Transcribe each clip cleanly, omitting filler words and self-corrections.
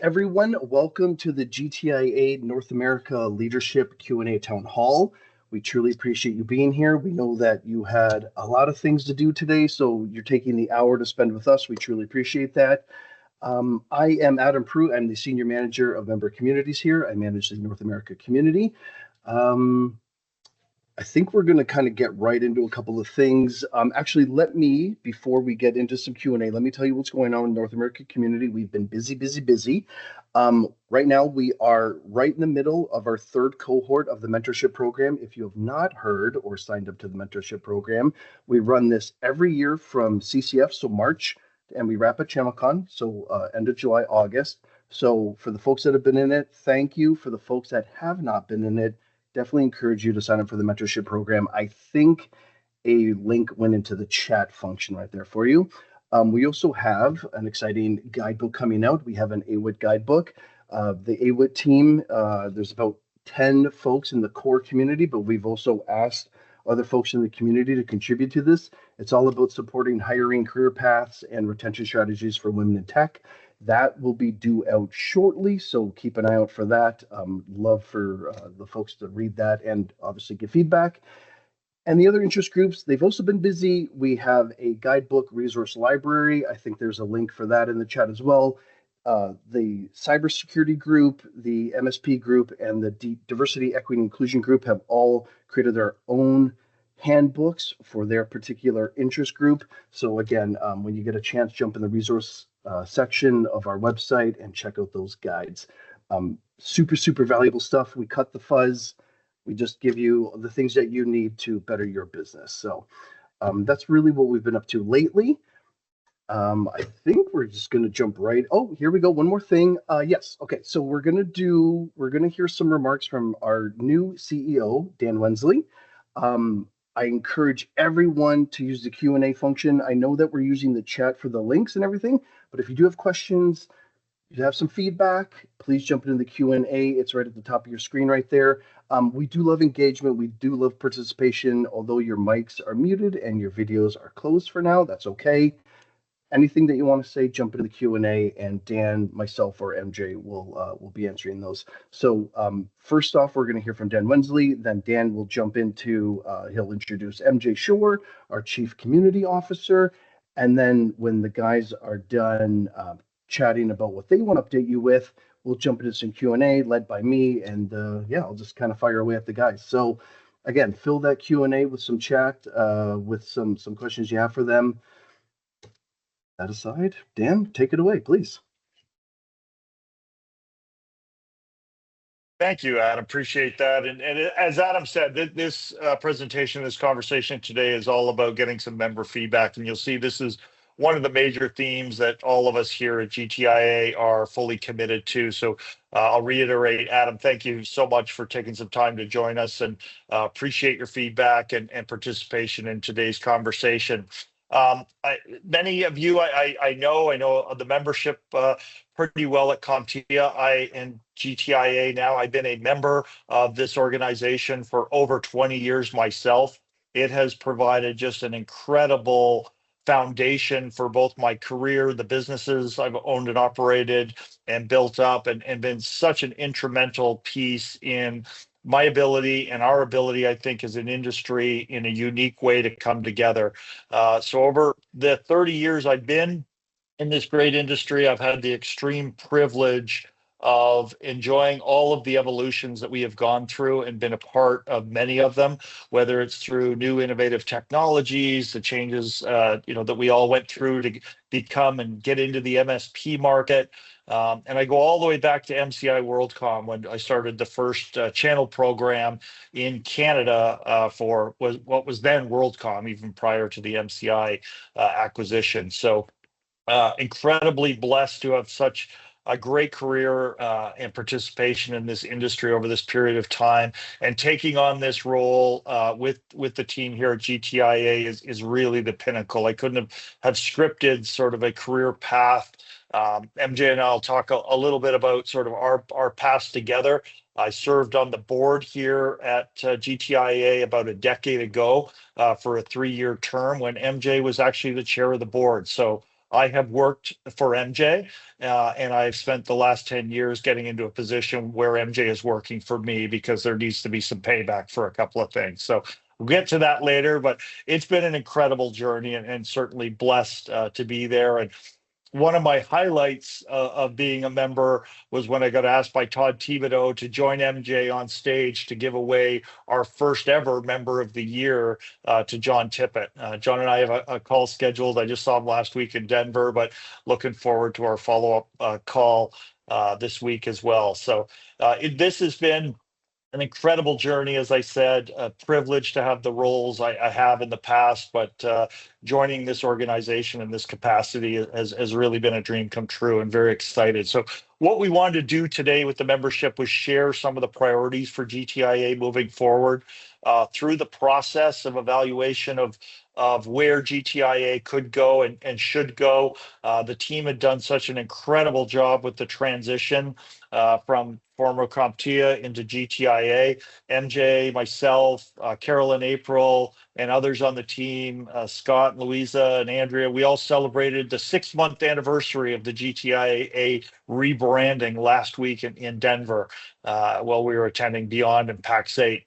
everyone. Welcome to the GTIA North America Leadership Q&A Town Hall. We truly appreciate you being here. We know that you had a lot of things to do today, so you're taking the hour to spend with us. We truly appreciate that. I am Adam Prue. I'm the Senior Manager of Member Communities here. I manage the North America community. I think we're going to kind of get right into a couple of things. Actually, before we get into some Q&A, let me tell you what's going on in the North America community. We've been busy. Right now, we are right in the middle of our third cohort of the mentorship program. If you have not heard or signed up to the mentorship program, we run this every year from CCF, so March, and we wrap at ChannelCon, so end of July, August. So for the folks that have been in it, thank you. For the folks that have not been in it, definitely encourage you to sign up for the mentorship program. I think a link went into the chat function right there for you. We also have an exciting guidebook coming out. We have an AWIT guidebook. The AWIT team, there's about 10 folks in the core community, but we've also asked other folks in the community to contribute to this. It's all about supporting hiring career paths and retention strategies for women in tech. That will be due out shortly, so keep an eye out for that. Love for the folks to read that and obviously give feedback. And the other interest groups, they've also been busy. We have a guidebook resource library. I think there's a link for that in the chat as well. The cybersecurity group, the MSP group, and the diversity, equity, and inclusion group have all created their own handbooks for their particular interest group. So again, when you get a chance, jump in the resource section of our website and check out those guides. Super valuable stuff. We cut the fuzz. We just give you the things that you need to better your business. So that's really what we've been up to lately. I think we're just going to jump right. Oh, here we go. One more thing. Yes. Okay. So we're going to hear some remarks from our new CEO, Dan Wensley. I encourage everyone to use the Q&A function. I know that we're using the chat for the links and everything, but if you do have questions, you have some feedback, please jump into the Q&A. It's right at the top of your screen right there. We do love engagement. We do love participation. Although your mics are muted and your videos are closed for now, that's okay. Anything that you want to say, jump into the Q&A, and Dan, myself, or MJ will be answering those. So first off, we're going to hear from Dan Wensley. Then Dan will jump into, he'll introduce MJ Shore, our Chief Community Officer. And then when the guys are done chatting about what they want to update you with, we'll jump into some Q&A led by me. And I'll just kind of fire away at the guys. So again, fill that Q&A with some chat, with some questions you have for them. That aside, Dan, take it away, please. Thank you, Adam. Appreciate that. And as Adam said, this presentation, this conversation today is all about getting some member feedback. And you'll see this is one of the major themes that all of us here at GTIA are fully committed to. So I'll reiterate, Adam, thank you so much for taking some time to join us, and appreciate your feedback and participation in today's conversation. Many of you, I know the membership pretty well at CompTIA and GTIA now. I've been a member of this organization for over 20 years myself. It has provided just an incredible foundation for both my career, the businesses I've owned and operated and built up, and been such an instrumental piece in my ability and our ability, I think, as an industry in a unique way to come together. So over the 30 years I've been in this great industry, I've had the extreme privilege of enjoying all of the evolutions that we have gone through and been a part of many of them, whether it's through new innovative technologies, the changes that we all went through to become and get into the MSP market. And I go all the way back to MCI WorldCom when I started the first channel program in Canada for what was then WorldCom, even prior to the MCI acquisition. So incredibly blessed to have such a great career and participation in this industry over this period of time, and taking on this role with the team here at GTIA is really the pinnacle. I couldn't have scripted sort of a career path. MJ and I'll talk a little bit about sort of our paths together. I served on the board here at GTIA about a decade ago for a 3-year term when MJ was actually the chair of the board. So I have worked for MJ, and I've spent the last 10 years getting into a position where MJ is working for me because there needs to be some payback for a couple of things. So we'll get to that later, but it's been an incredible journey and certainly blessed to be there. And one of my highlights of being a member was when I got asked by Todd Thibodeau to join MJ on stage to give away our first ever Member of the Year to John Tippett. John and I have a call scheduled. I just saw him last week in Denver, but looking forward to our follow-up call this week as well. So this has been an incredible journey, as I said, a privilege to have the roles I have in the past, but joining this organization in this capacity has really been a dream come true, and very excited. So what we wanted to do today with the membership was share some of the priorities for GTIA moving forward through the process of evaluation of where GTIA could go and should go. The team had done such an incredible job with the transition from former CompTIA into GTIA. MJ, myself, Carolyn, April, and others on the team, Scott, Louisa, and Andrea, we all celebrated the 6-month anniversary of the GTIA rebranding last week in Denver while we were attending Beyond and PAX 8.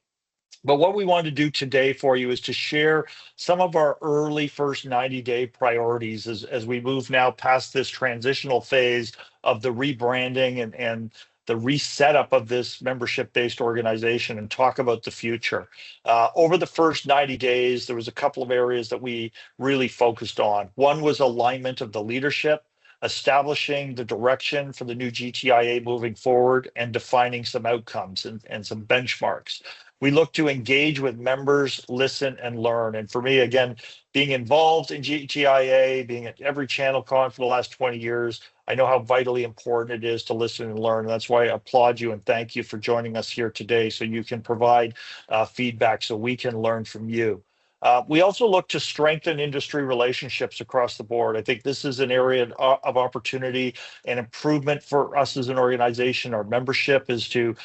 But what we wanted to do today for you is to share some of our early first 90-day priorities as we move now past this transitional phase of the rebranding and the resetup of this membership-based organization, and talk about the future. Over the first 90 days, there was a couple of areas that we really focused on. One was alignment of the leadership, establishing the direction for the new GTIA moving forward, and defining some outcomes and some benchmarks. We look to engage with members, listen, and learn. And for me, again, being involved in GTIA, being at every ChannelCon for the last 20 years, I know how vitally important it is to listen and learn. And that's why I applaud you and thank you for joining us here today, so you can provide feedback so we can learn from you. We also look to strengthen industry relationships across the board. I think this is an area of opportunity and improvement for us as an organization. Our membership is to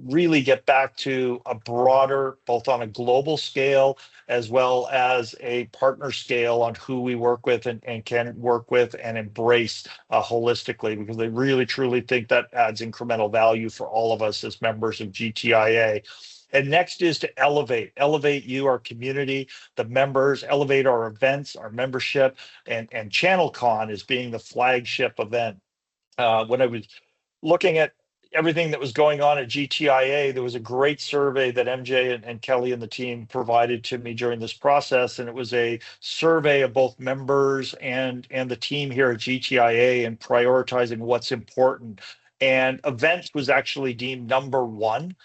really get back to a broader, both on a global scale as well as a partner scale, on who we work with and can work with and embrace holistically, because they really truly think that adds incremental value for all of us as members of GTIA. And next is to elevate you, our community, the members, elevate our events, our membership, and ChannelCon as being the flagship event. When I was looking at everything that was going on at GTIA, there was a great survey that MJ and Kelly and the team provided to me during this process. And it was a survey of both members and the team here at GTIA and prioritizing what's important. And events was actually deemed #1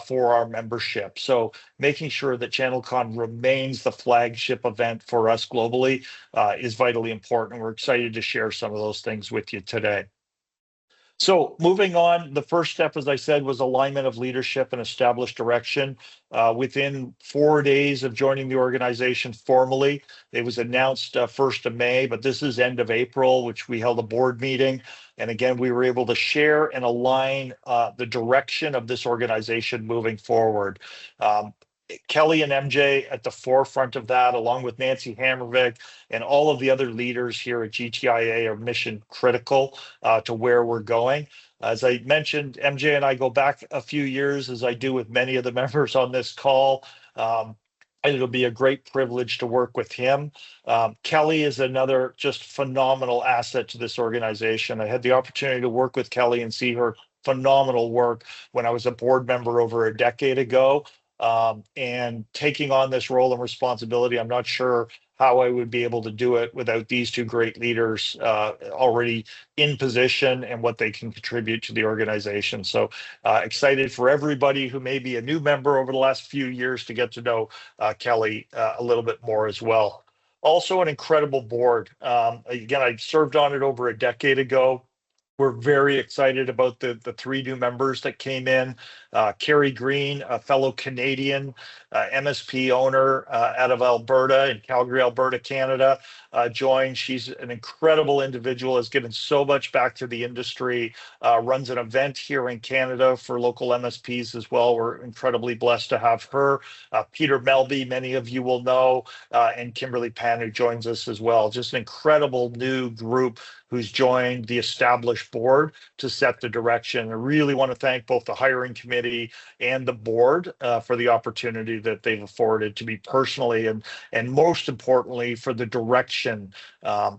for our membership. So making sure that ChannelCon remains the flagship event for us globally is vitally important. We're excited to share some of those things with you today. So moving on, the first step, as I said, was alignment of leadership and established direction. Within 4 days of joining the organization formally, it was announced 1st of May, but this is end of April, which we held a board meeting. And again, we were able to share and align the direction of this organization moving forward. Kelly and MJ at the forefront of that, along with Nancy Hammervik and all of the other leaders here at GTIA, are mission critical to where we're going. As I mentioned, MJ and I go back a few years, as I do with many of the members on this call. And it'll be a great privilege to work with him. Kelly is another just phenomenal asset to this organization. I had the opportunity to work with Kelly and see her phenomenal work when I was a board member over a decade ago. And taking on this role and responsibility, I'm not sure how I would be able to do it without these two great leaders already in position and what they can contribute to the organization. So excited for everybody who may be a new member over the last few years to get to know Kelly a little bit more as well. Also an incredible board. Again, I served on it over a decade ago. We're very excited about the three new members that came in. Carrie Green, a fellow Canadian MSP owner out of Alberta, in Calgary, Alberta, Canada, joined. She's an incredible individual, has given so much back to the industry, runs an event here in Canada for local MSPs as well. We're incredibly blessed to have her. Peter Melby, many of you will know, and Kimberly Pan, who joins us as well. Just an incredible new group who's joined the established board to set the direction. I really want to thank both the hiring committee and the board for the opportunity that they've afforded to me personally, and most importantly, for the direction.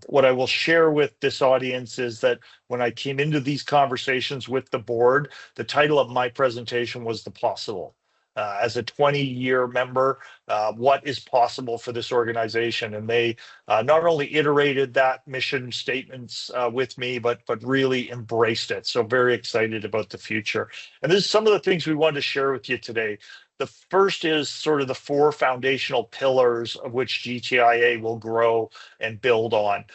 What I will share with this audience is that when I came into these conversations with the board, the title of my presentation was The Possible. As a 20-year member, what is possible for this organization? And they not only iterated that mission statements with me, but really embraced it. So very excited about the future. And this is some of the things we wanted to share with you today. The first is sort of the four foundational pillars of which GTIA will grow and build on.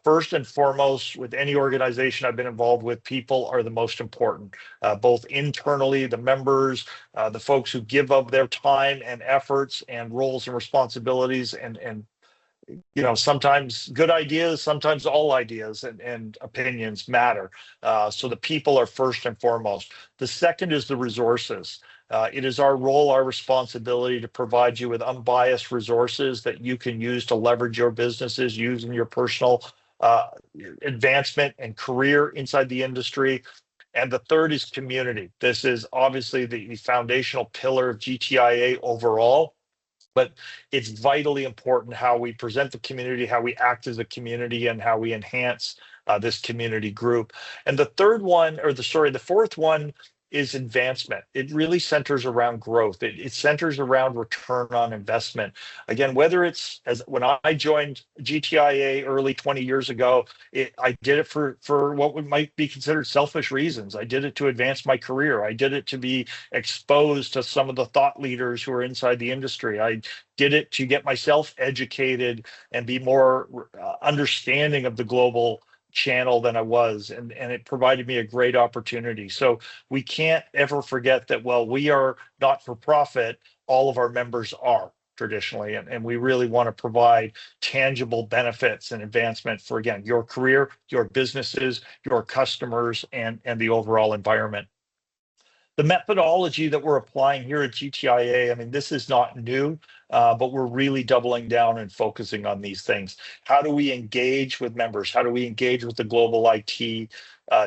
First and foremost, with any organization I've been involved with, people are the most important, both internally, the members, the folks who give of their time and efforts and roles and responsibilities, and sometimes good ideas, sometimes all ideas and opinions matter. So the people are first and foremost. The second is the resources. It is our role, our responsibility to provide you with unbiased resources that you can use to leverage your businesses, use in your personal advancement and career inside the industry. And the third is community. This is obviously the foundational pillar of GTIA overall, but it's vitally important how we present the community, how we act as a community, and how we enhance this community group. And the fourth one is advancement. It really centers around growth. It centers around return on investment. Again, whether it's when I joined GTIA early 20 years ago, I did it for what might be considered selfish reasons. I did it to advance my career. I did it to be exposed to some of the thought leaders who are inside the industry. I did it to get myself educated and be more understanding of the global channel than I was, and it provided me a great opportunity. So we can't ever forget that while we are not for profit, all of our members are traditionally, and we really want to provide tangible benefits and advancement for, again, your career, your businesses, your customers, and the overall environment. The methodology that we're applying here at GTIA, I mean, this is not new, but we're really doubling down and focusing on these things. How do we engage with members? How do we engage with the global IT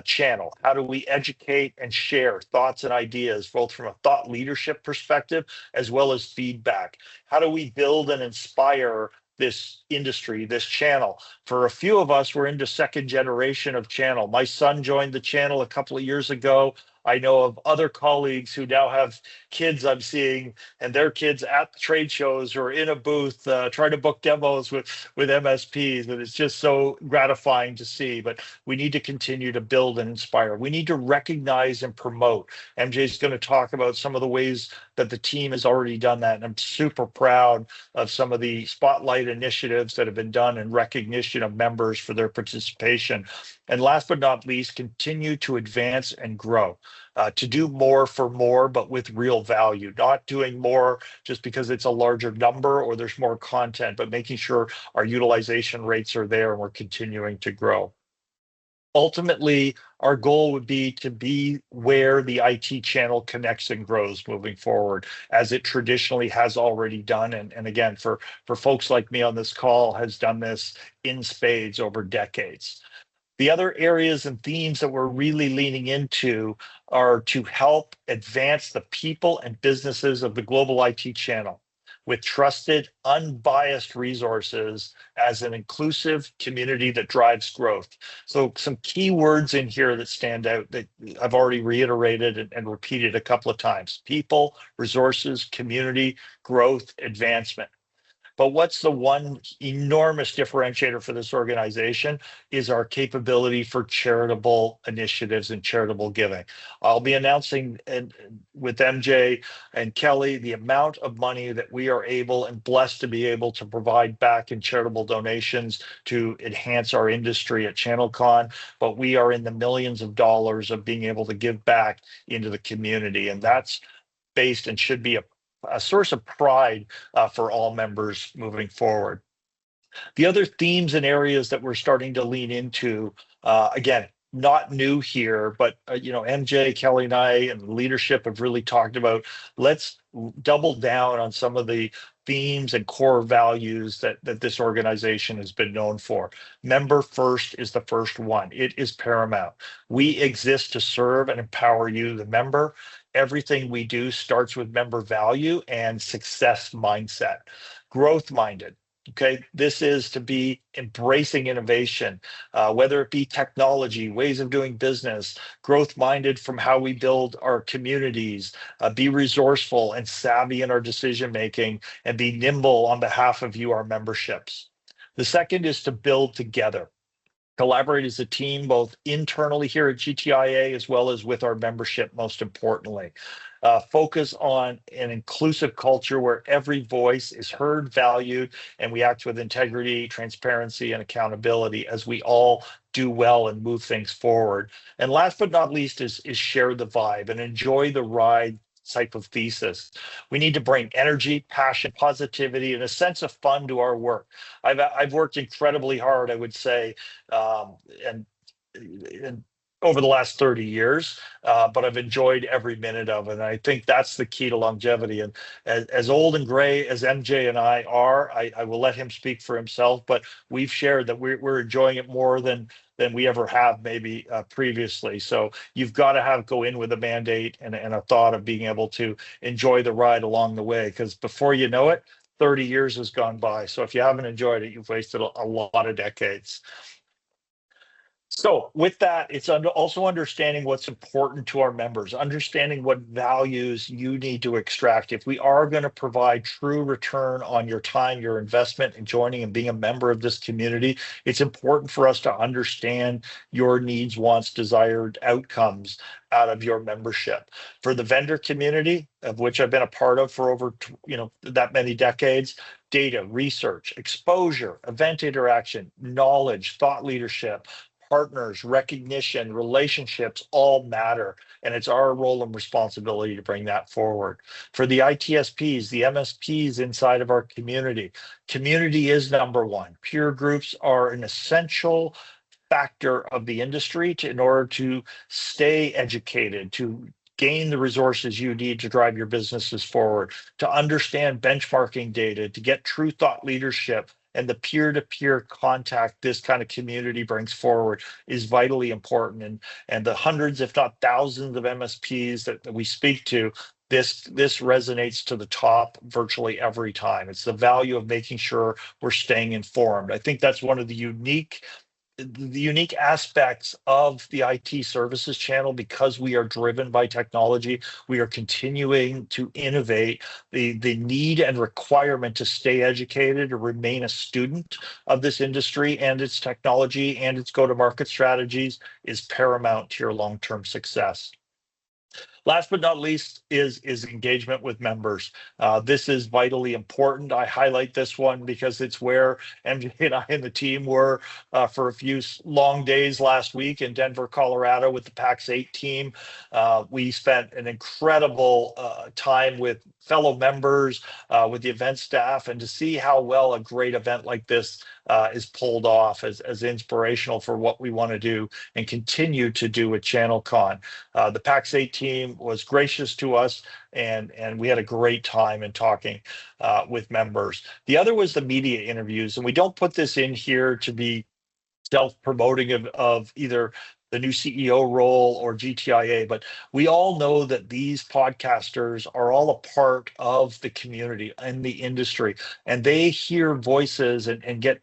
channel? How do we educate and share thoughts and ideas, both from a thought leadership perspective as well as feedback? How do we build and inspire this industry, this channel? For a few of us, we're into second generation of channel. My son joined the channel a couple of years ago. I know of other colleagues who now have kids I'm seeing, and their kids at the trade shows or in a booth trying to book demos with MSPs, and it's just so gratifying to see. But we need to continue to build and inspire. We need to recognize and promote. MJ is going to talk about some of the ways that the team has already done that, and I'm super proud of some of the spotlight initiatives that have been done in recognition of members for their participation. And last but not least, continue to advance and grow, to do more for more, but with real value, not doing more just because it's a larger number or there's more content, but making sure our utilization rates are there and we're continuing to grow. Ultimately, our goal would be to be where the IT channel connects and grows moving forward, as it traditionally has already done. And again, for folks like me on this call, has done this in spades over decades. The other areas and themes that we're really leaning into are to help advance the people and businesses of the global IT channel with trusted, unbiased resources as an inclusive community that drives growth. So some key words in here that stand out that I've already reiterated and repeated a couple of times: people, resources, community, growth, advancement. But what's the one enormous differentiator for this organization is our capability for charitable initiatives and charitable giving. I'll be announcing with MJ and Kelly the amount of money that we are able and blessed to be able to provide back in charitable donations to enhance our industry at ChannelCon. But we are in the millions of dollars of being able to give back into the community. And that's based and should be a source of pride for all members moving forward. The other themes and areas that we're starting to lean into, again, not new here, but MJ, Kelly, and I, and leadership have really talked about. Let's double down on some of the themes and core values that this organization has been known for. Member first is the first one. It is paramount. We exist to serve and empower you, the member. Everything we do starts with member value and success mindset. Growth minded. Okay, this is to be embracing innovation, whether it be technology, ways of doing business, growth minded from how we build our communities, be resourceful and savvy in our decision making, and be nimble on behalf of you, our memberships. The second is to build together. Collaborate as a team, both internally here at GTIA as well as with our membership, most importantly. Focus on an inclusive culture where every voice is heard, valued, and we act with integrity, transparency, and accountability as we all do well and move things forward. And last but not least is share the vibe and enjoy the ride type of thesis. We need to bring energy, passion, positivity, and a sense of fun to our work. I've worked incredibly hard, I would say, and over the last 30 years, but I've enjoyed every minute of it. And I think that's the key to longevity. And as old and gray as MJ and I are, I will let him speak for himself, but we've shared that we're enjoying it more than we ever have maybe previously. So you've got to go in with a mandate and a thought of being able to enjoy the ride along the way, because before you know it, 30 years has gone by. So if you haven't enjoyed it, you've wasted a lot of decades. So with that, it's also understanding what's important to our members, understanding what values you need to extract. If we are going to provide true return on your time, your investment in joining and being a member of this community, it's important for us to understand your needs, wants, desired outcomes out of your membership. For the vendor community, of which I've been a part of for over that many decades, data, research, exposure, event interaction, knowledge, thought leadership, partners, recognition, relationships all matter. And it's our role and responsibility to bring that forward. For the ITSPs, the MSPs inside of our community, community is number one. Peer groups are an essential factor of the industry in order to stay educated, to gain the resources you need to drive your businesses forward, to understand benchmarking data, to get true thought leadership, and the peer-to-peer contact this kind of community brings forward is vitally important. And the hundreds, if not thousands, of MSPs that we speak to, this resonates to the top virtually every time. It's the value of making sure we're staying informed. I think that's one of the unique aspects of the IT services channel. Because we are driven by technology, we are continuing to innovate. The need and requirement to stay educated, to remain a student of this industry and its technology and its go-to-market strategies is paramount to your long-term success. Last but not least is engagement with members. This is vitally important. I highlight this one because it's where MJ and I and the team were for a few long days last week in Denver, Colorado with the PAX 8 team. We spent an incredible time with fellow members, with the event staff, and to see how well a great event like this is pulled off as inspirational for what we want to do and continue to do at ChannelCon. The PAX 8 team was gracious to us, and we had a great time in talking with members. The other was the media interviews, and we don't put this in here to be self-promoting of either the new CEO role or GTIA, but we all know that these podcasters are all a part of the community and the industry, and they hear voices and get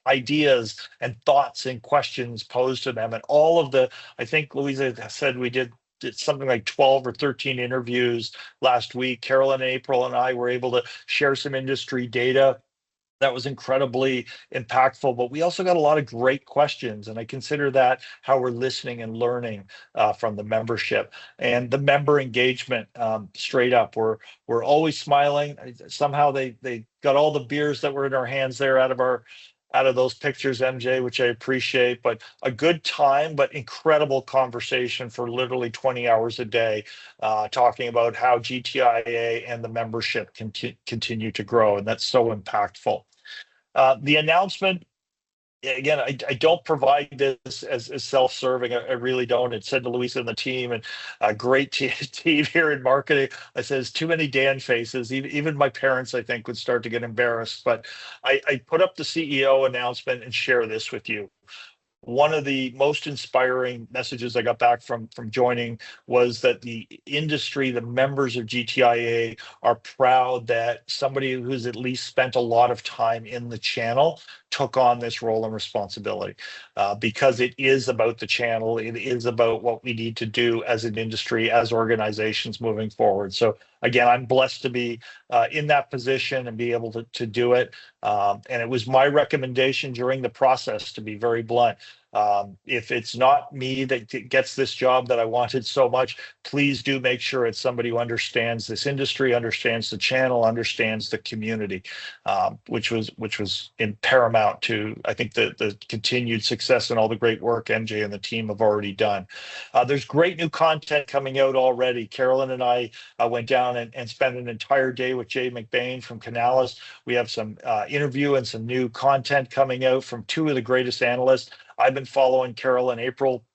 ideas and thoughts and questions posed to them. And all of I think Louisa said we did something like 12 or 13 interviews last week. Carolyn, April, and I were able to share some industry data That was incredibly impactful, but we also got a lot of great questions, and I consider that how we're listening and learning from the membership and the member engagement. Straight up, we're always smiling. Somehow they got all the beers that were in our hands there out of those pictures, MJ, which I appreciate. But a good time, but incredible conversation for literally 20 hours a day, talking about how GTIA and the membership continue to grow, and that's so impactful. The announcement, again, I don't provide this as self-serving. I really don't. It's said to Louisa and the team, and a great team here in marketing. I says too many Dan faces. Even my parents, I think, would start to get embarrassed. But I put up the CEO announcement and share this with you. One of the most inspiring messages I got back from joining was that the industry, the members of GTIA, are proud that somebody who's at least spent a lot of time in the channel took on this role and responsibility, because it is about the channel. It is about what we need to do as an industry, as organizations moving forward. So again, I'm blessed to be in that position and be able to do it. And it was my recommendation during the process, to be very blunt. If it's not me that gets this job that I wanted so much, please do make sure it's somebody who understands this industry, understands the channel, understands the community, which was in paramount to, I think, the continued success and all the great work MJ and the team have already done. There's great new content coming out already. Carolyn and I went down and spent an entire day with Jay McBain from Canalys. We have some interview and some new content coming out from two of the greatest analysts. I've been following Carolyn April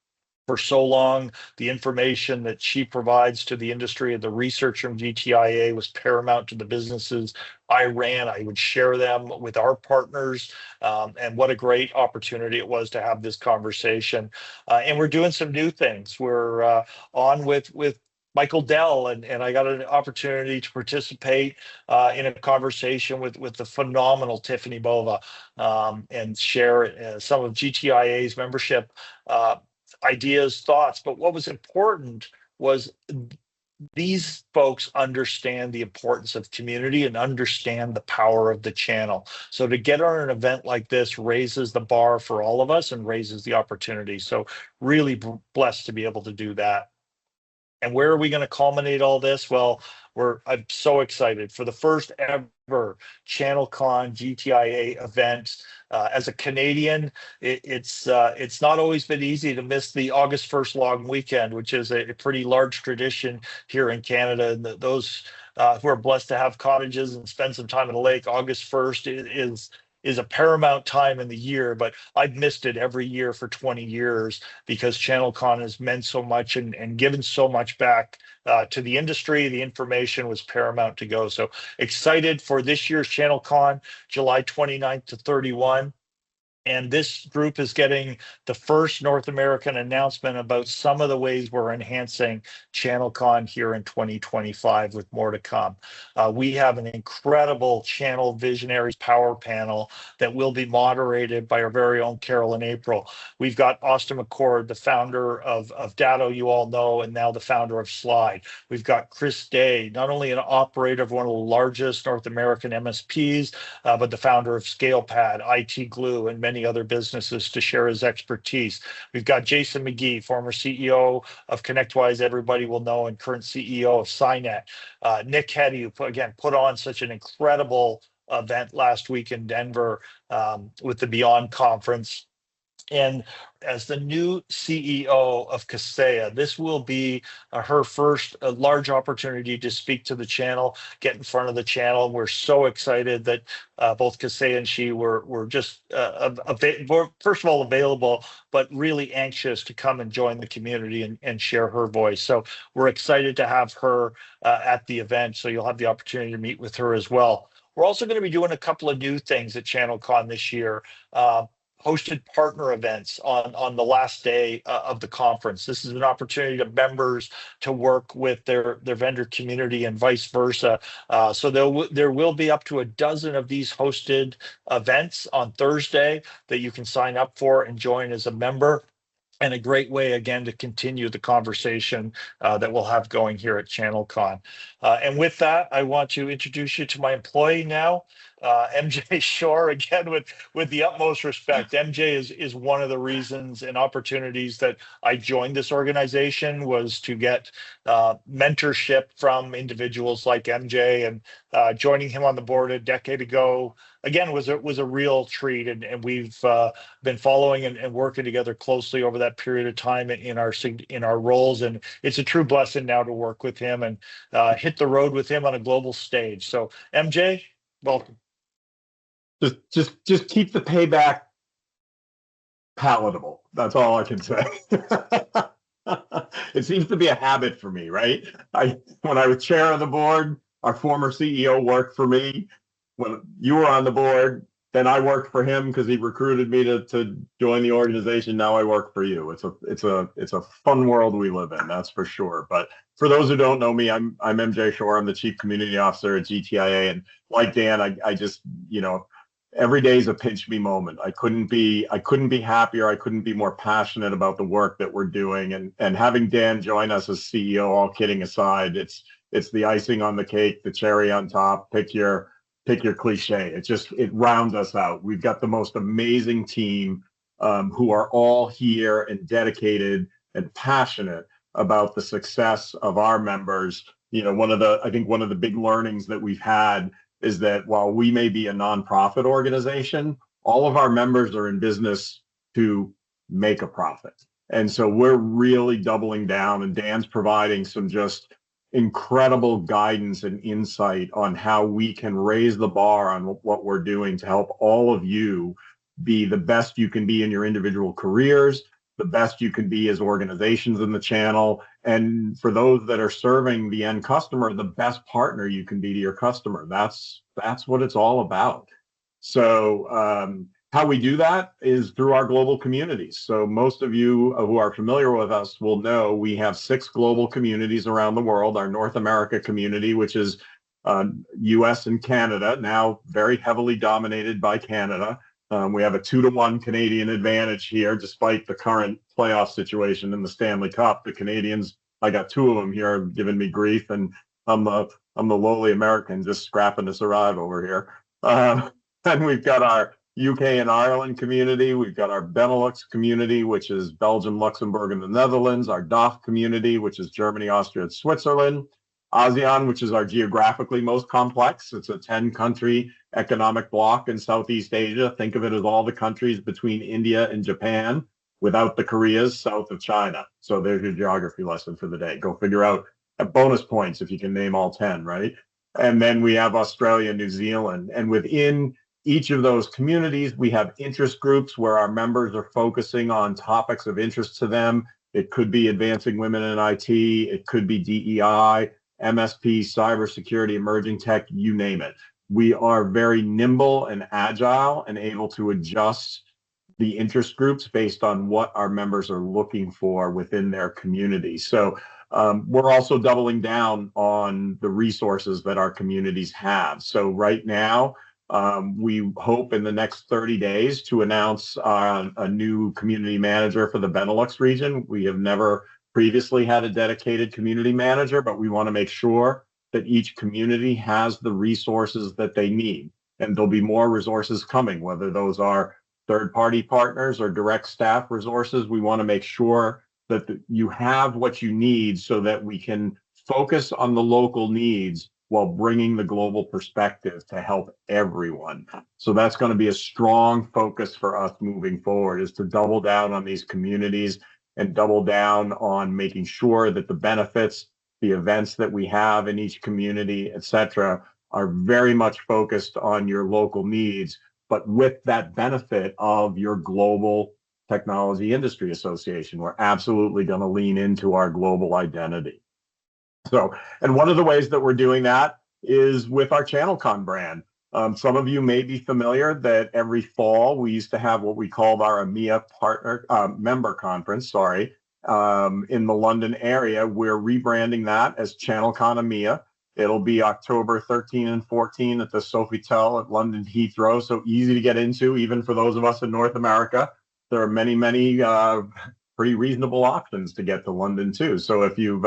for so long. The information that she provides to the industry and the research from GTIA was paramount to the businesses I ran. I would share them with our partners, and what a great opportunity it was to have this conversation. And we're doing some new things. We're on with Michael Dell, and I got an opportunity to participate in a conversation with the phenomenal Tiffany Bova, and share some of GTIA's membership ideas, thoughts. But what was important was these folks understand the importance of community and understand the power of the channel. So to get on an event like this raises the bar for all of us and raises the opportunity. So really blessed to be able to do that. And where are we going to culminate all this? Well, I'm so excited for the first ever ChannelCon GTIA event. As a Canadian, it's not always been easy to miss the August 1st long weekend, which is a pretty large tradition here in Canada. And those who are blessed to have cottages and spend some time in the lake, August 1st is a paramount time in the year, but I've missed it every year for 20 years because ChannelCon has meant so much and given so much back to the industry. The information was paramount to go. So excited for this year's ChannelCon, July 29th to 31. And this group is getting the first North American announcement about some of the ways we're enhancing ChannelCon here in 2025, with more to come. We have an incredible Channel Visionaries Power Panel that will be moderated by our very own Carolyn April. We've got Austin McCord, the founder of Datto, you all know, and now the founder of Slide. We've got Chris Day, not only an operator of one of the largest North American MSPs, but the founder of ScalePad, IT Glue, and many other businesses, to share his expertise. We've got Jason McGee, former CEO of ConnectWise, everybody will know, and current CEO of Cynet. Nick Hetty, who again put on such an incredible event last week in Denver with the Beyond Conference. And as the new CEO of Kaseya, this will be her first large opportunity to speak to the channel, get in front of the channel. We're so excited that both Kaseya and she were just, first of all, available, but really anxious to come and join the community and share her voice. So we're excited to have her at the event. So you'll have the opportunity to meet with her as well. We're also going to be doing a couple of new things at ChannelCon this year. Hosted partner events on the last day of the conference. This is an opportunity to members to work with their vendor community and vice versa. So there will be up to a dozen of these hosted events on Thursday that you can sign up for and join as a member. And a great way, again, to continue the conversation that we'll have going here at ChannelCon. And with that, I want to introduce you to my employee now, MJ Shore, again, with the utmost respect. MJ is one of the reasons and opportunities that I joined this organization, was to get mentorship from individuals like MJ, and joining him on the board a decade ago, again, was a real treat. And we've been following and working together closely over that period of time in our roles. And it's a true blessing now to work with him and hit the road with him on a global stage. So MJ, welcome. Just keep the payback palatable. That's all I can say. It seems to be a habit for me, right? When I was chair of the board, our former CEO worked for me. When you were on the board, then I worked for him because he recruited me to join the organization. Now I work for you. It's a fun world we live in, that's for sure. But for those who don't know me, I'm MJ Shore. I'm the Chief Community Officer at GTIA, and like Dan, I just, every day is a pinch me moment. I couldn't be happier. I couldn't be more passionate about the work that we're doing. And having Dan join us as CEO, all kidding aside, it's the icing on the cake, the cherry on top. Pick your cliche. It rounds us out. We've got the most amazing team who are all here and dedicated and passionate about the success of our members. I think one of the big learnings that we've had is that while we may be a nonprofit organization, all of our members are in business to make a profit. And so we're really doubling down, and Dan's providing some just incredible guidance and insight on how we can raise the bar on what we're doing to help all of you be the best you can be in your individual careers, the best you can be as organizations in the channel, and for those that are serving the end customer, the best partner you can be to your customer. That's what it's all about. So how we do that is through our global communities. So most of you who are familiar with us will know we have 6 global communities around the world. Our North America community, which is US and Canada, now very heavily dominated by Canada. We have a 2-to-1 Canadian advantage here, despite the current playoff situation in the Stanley Cup. The Canadians, I got 2 of them here giving me grief, and I'm the lowly American just scrapping to survive over here. And we've got our UK and Ireland community. We've got our Benelux community, which is Belgium, Luxembourg, and the Netherlands. Our DACH community, which is Germany, Austria, and Switzerland. ASEAN, which is our geographically most complex. It's a 10-country economic bloc in Southeast Asia. Think of it as all the countries between India and Japan, without the Koreas, south of China. So there's your geography lesson for the day. Go figure out bonus points if you can name all 10, right? And then we have Australia, New Zealand. And within each of those communities, we have interest groups where our members are focusing on topics of interest to them. It could be advancing women in IT. It could be DEI, MSP, cybersecurity, emerging tech, you name it. We are very nimble and agile and able to adjust the interest groups based on what our members are looking for within their community. So we're also doubling down on the resources that our communities have. So right now, we hope in the next 30 days to announce a new community manager for the Benelux region. We have never previously had a dedicated community manager, but we want to make sure that each community has the resources that they need. And there'll be more resources coming, whether those are third-party partners or direct staff resources. We want to make sure that you have what you need so that we can focus on the local needs while bringing the global perspective to help everyone. So that's going to be a strong focus for us moving forward, is to double down on these communities and double down on making sure that the benefits, the events that we have in each community, et cetera, are very much focused on your local needs, but with that benefit of your global technology industry association. We're absolutely going to lean into our global identity. So, and one of the ways that we're doing that is with our ChannelCon brand. Some of you may be familiar that every fall we used to have what we called our EMEA partner member conference, in the London area. We're rebranding that as ChannelCon EMEA. It'll be October 13 and 14 at the Sofitel at London Heathrow. So easy to get into, even for those of us in North America. There are many pretty reasonable options to get to London too. So if you've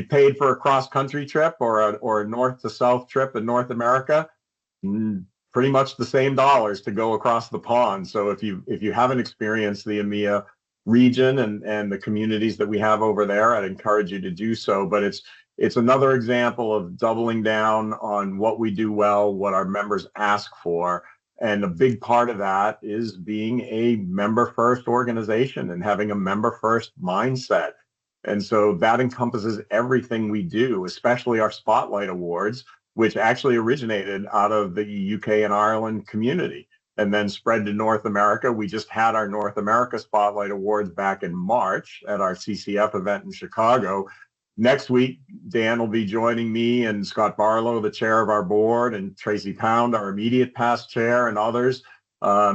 paid for a cross-country trip or a north to south trip in North America, pretty much the same dollars to go across the pond. So if you haven't experienced the EMEA region and the communities that we have over there, I'd encourage you to do so. But it's another example of doubling down on what we do well, what our members ask for. And a big part of that is being a member first organization and having a member first mindset. And so that encompasses everything we do, especially our Spotlight Awards, which actually originated out of the UK and Ireland community and then spread to North America. We just had our North America Spotlight Awards back in March at our CCF event in Chicago. Next week, Dan will be joining me and Scott Barlow, the chair of our board, and Tracy Pound, our immediate past chair, and others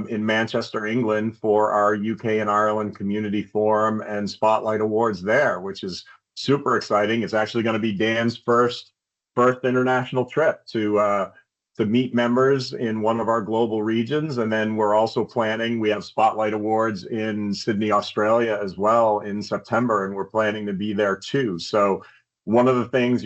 in Manchester, England, for our UK and Ireland Community Forum and Spotlight Awards there, which is super exciting. It's actually going to be Dan's first international trip to meet members in one of our global regions. And then we're also planning, we have Spotlight Awards in Sydney, Australia as well in September, and we're planning to be there too. So one of the things,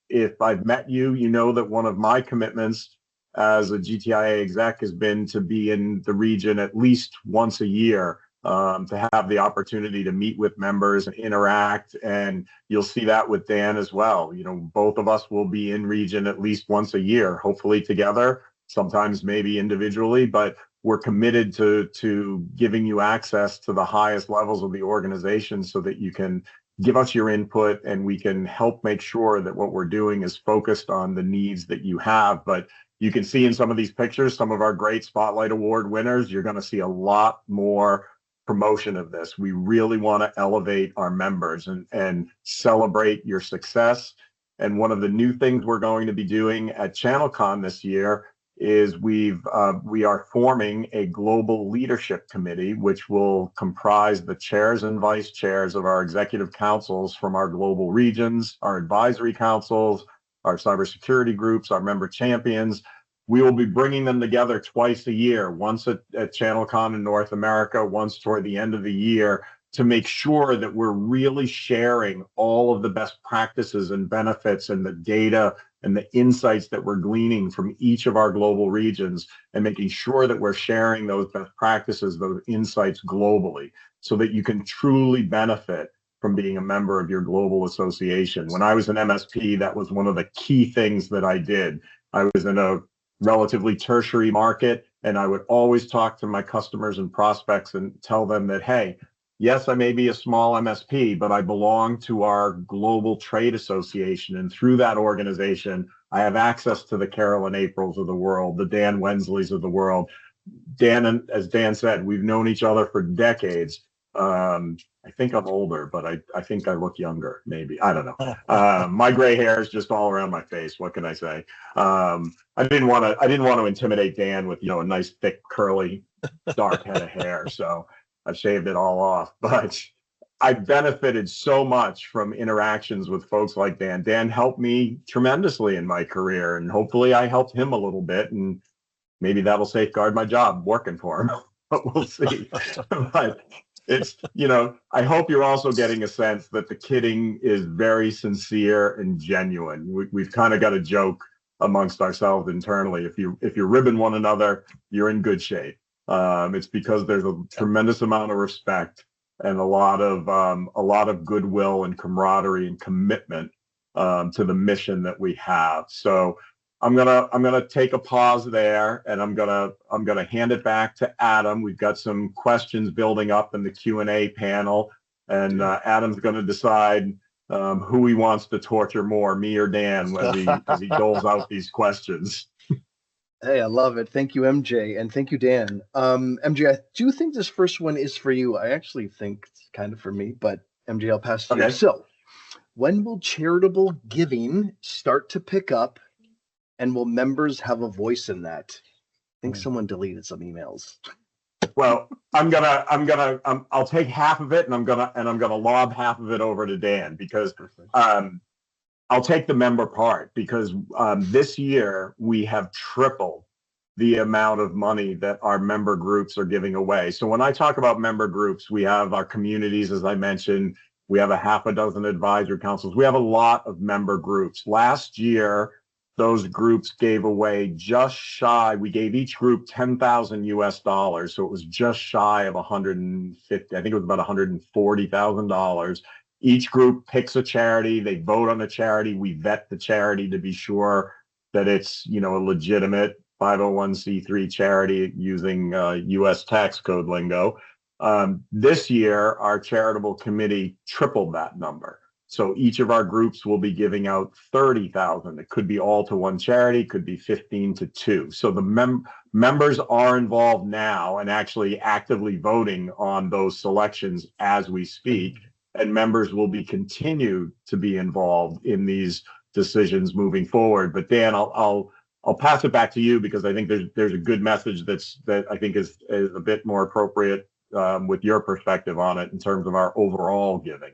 if I've met you, you know that one of my commitments as a GTIA exec has been to be in the region at least once a year, to have the opportunity to meet with members and interact. And you'll see that with Dan as well. Both of us will be in region at least once a year, hopefully together, sometimes maybe individually, but we're committed to giving you access to the highest levels of the organization so that you can give us your input and we can help make sure that what we're doing is focused on the needs that you have. But you can see in some of these pictures, some of our great Spotlight Award winners, you're going to see a lot more promotion of this. We really want to elevate our members and celebrate your success. And one of the new things we're going to be doing at ChannelCon this year is we are forming a global leadership committee, which will comprise the chairs and vice chairs of our executive councils from our global regions, our advisory councils, our cybersecurity groups, our member champions. We will be bringing them together twice a year, once at ChannelCon in North America, once toward the end of the year, to make sure that we're really sharing all of the best practices and benefits and the data and the insights that we're gleaning from each of our global regions, and making sure that we're sharing those best practices, those insights globally, so that you can truly benefit from being a member of your global association. When I was an MSP, that was one of the key things that I did. I was in a relatively tertiary market, and I would always talk to my customers and prospects and tell them that, hey, yes, I may be a small MSP, but I belong to our global trade association, and through that organization, I have access to the Carolyn Aprils of the world, the Dan Wensleys of the world. Dan, and as Dan said, we've known each other for decades. I think I'm older, but I think I look younger, maybe. I don't know. My gray hair is just all around my face. What can I say? I didn't want to intimidate Dan with, a nice, thick, curly, dark head of hair. So I've shaved it all off. But I benefited so much from interactions with folks like Dan. Dan helped me tremendously in my career, and hopefully I helped him a little bit, and maybe that'll safeguard my job working for him. But we'll see. But it's, I hope you're also getting a sense that the kidding is very sincere and genuine. We've kind of got a joke amongst ourselves internally. If you're ribbing one another, you're in good shape. It's because there's a tremendous amount of respect and a lot of goodwill and camaraderie and commitment to the mission that we have. So I'm gonna take a pause there, and I'm gonna hand it back to Adam. We've got some questions building up in the Q&A panel, and Adam's gonna decide who he wants to torture more, me or Dan, as he doles out these questions. Hey, I love it. Thank you, MJ, and thank you, Dan. MJ, I do think this first one is for you. I actually think it's kind of for me, but MJ, I'll pass to you. So, when will charitable giving start to pick up? And will members have a voice in that? I think someone deleted some emails. Well, I'll take half of it, and I'm gonna lob half of it over to Dan, because I'll take the member part, because this year we have tripled the amount of money that our member groups are giving away. So when I talk about member groups, we have our communities, as I mentioned. We have a half a dozen advisory councils. We have a lot of member groups. Last year, those groups gave away just shy. We gave each group $10,000 US, so it was just shy of 150. I think it was about $140,000. Each group picks a charity. They vote on the charity. We vet the charity to be sure that it's, a legitimate 501c3 charity using U.S. tax code lingo. This year, our charitable committee tripled that number. So each of our groups will be giving out 30,000. It could be all to one charity, could be 15 to two. So the members are involved now and actually actively voting on those selections as we speak. And members will be continued to be involved in these decisions moving forward. But Dan, I'll pass it back to you because I think there's a good message that I think is a bit more appropriate with your perspective on it in terms of our overall giving.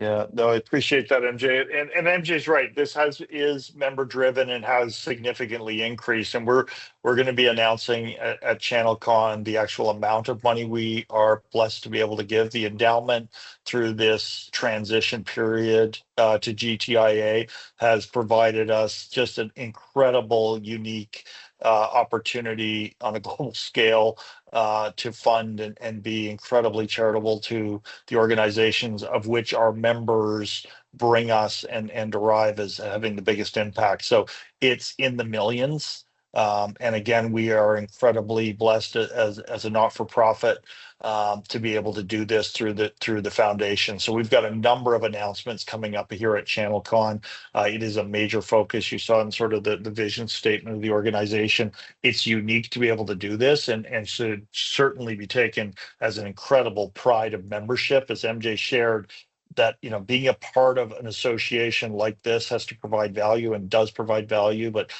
Yeah, no, I appreciate that, MJ. And MJ's right. This is member driven and has significantly increased. And we're going to be announcing at ChannelCon the actual amount of money we are blessed to be able to give. The endowment through this transition period to GTIA has provided us just an incredible, unique opportunity on a global scale to fund and be incredibly charitable to the organizations of which our members bring us and derive as having the biggest impact. So it's in the millions. And again, we are incredibly blessed as a not-for-profit to be able to do this through the foundation. So we've got a number of announcements coming up here at ChannelCon. It is a major focus. You saw in sort of the vision statement of the organization. It's unique to be able to do this and should certainly be taken as an incredible pride of membership, as MJ shared. That being a part of an association like this has to provide value and does provide value, but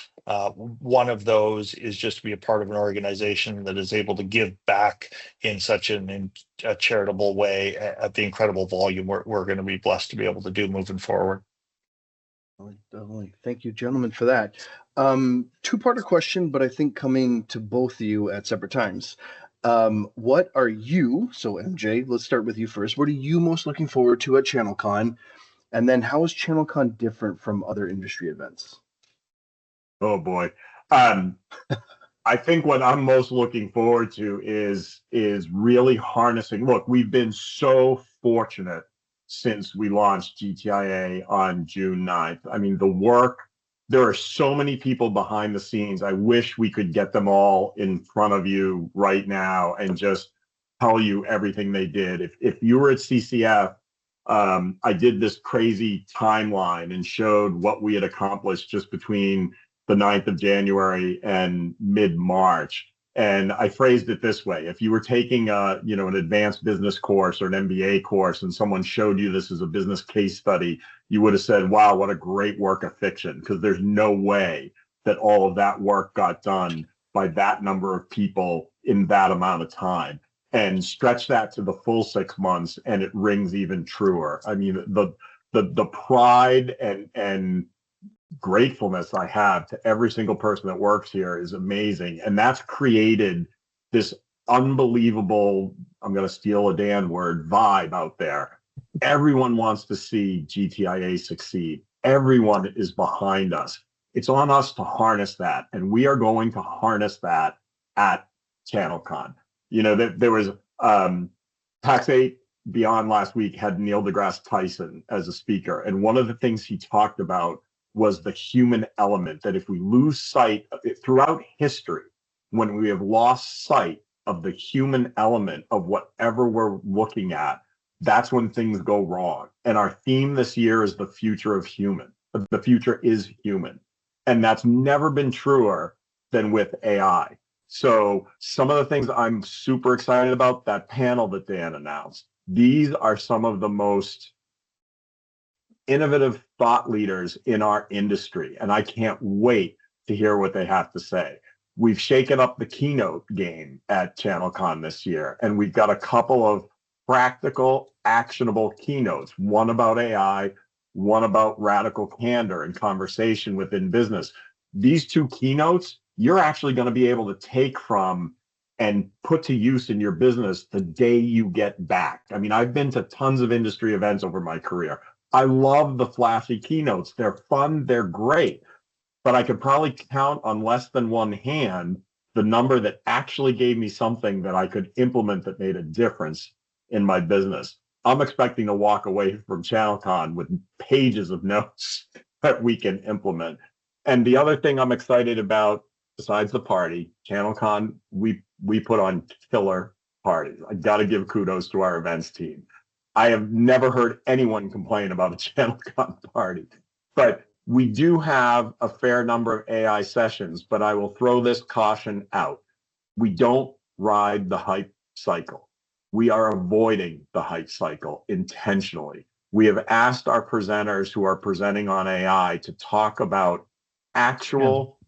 one of those is just to be a part of an organization that is able to give back in such a charitable way at the incredible volume we're going to be blessed to be able to do moving forward. Definitely. Thank you, gentlemen, for that. Two-parter question, but I think coming to both of you at separate times. What are you, so MJ, let's start with you first. What are you most looking forward to at ChannelCon? And then how is ChannelCon different from other industry events? Oh boy. I think what I'm most looking forward to is really harnessing. Look, we've been so fortunate since we launched GTIA on June 9th. I mean, the work, there are so many people behind the scenes. I wish we could get them all in front of you right now and just tell you everything they did. If you were at CCF, I did this crazy timeline and showed what we had accomplished just between the 9th of January and mid-March. And I phrased it this way. If you were taking an advanced business course or an MBA course and someone showed you this as a business case study, you would have said, wow, what a great work of fiction, because there's no way that all of that work got done by that number of people in that amount of time. And stretch that to the full 6 months and it rings even truer. I mean, the pride and gratefulness I have to every single person that works here is amazing. And that's created this unbelievable, I'm going to steal a Dan word, vibe out there. Everyone wants to see GTIA succeed. Everyone is behind us. It's on us to harness that. And we are going to harness that at ChannelCon. There was Tax 8 Beyond last week had Neil deGrasse Tyson as a speaker. And one of the things he talked about was the human element, that if we lose sight of it throughout history, when we have lost sight of the human element of whatever we're looking at, that's when things go wrong. And our theme this year is the future of human. The future is human. And that's never been truer than with AI. So some of the things I'm super excited about, that panel that Dan announced, these are some of the most innovative thought leaders in our industry, and I can't wait to hear what they have to say. We've shaken up the keynote game at ChannelCon this year, and we've got a couple of practical, actionable keynotes, one about AI, one about radical candor and conversation within business. These two keynotes, you're actually going to be able to take from and put to use in your business the day you get back. I mean, I've been to tons of industry events over my career. I love the flashy keynotes. They're fun, they're great. but I could probably count on less than one hand the number that actually gave me something that I could implement that made a difference in my business. I'm expecting to walk away from ChannelCon with pages of notes that we can implement. And the other thing I'm excited about, besides the party, ChannelCon, we put on killer parties. I got to give kudos to our events team. I have never heard anyone complain about a ChannelCon party, but we do have a fair number of AI sessions, but I will throw this caution out. We don't ride the hype cycle. We are avoiding the hype cycle intentionally. We have asked our presenters who are presenting on AI to talk about actual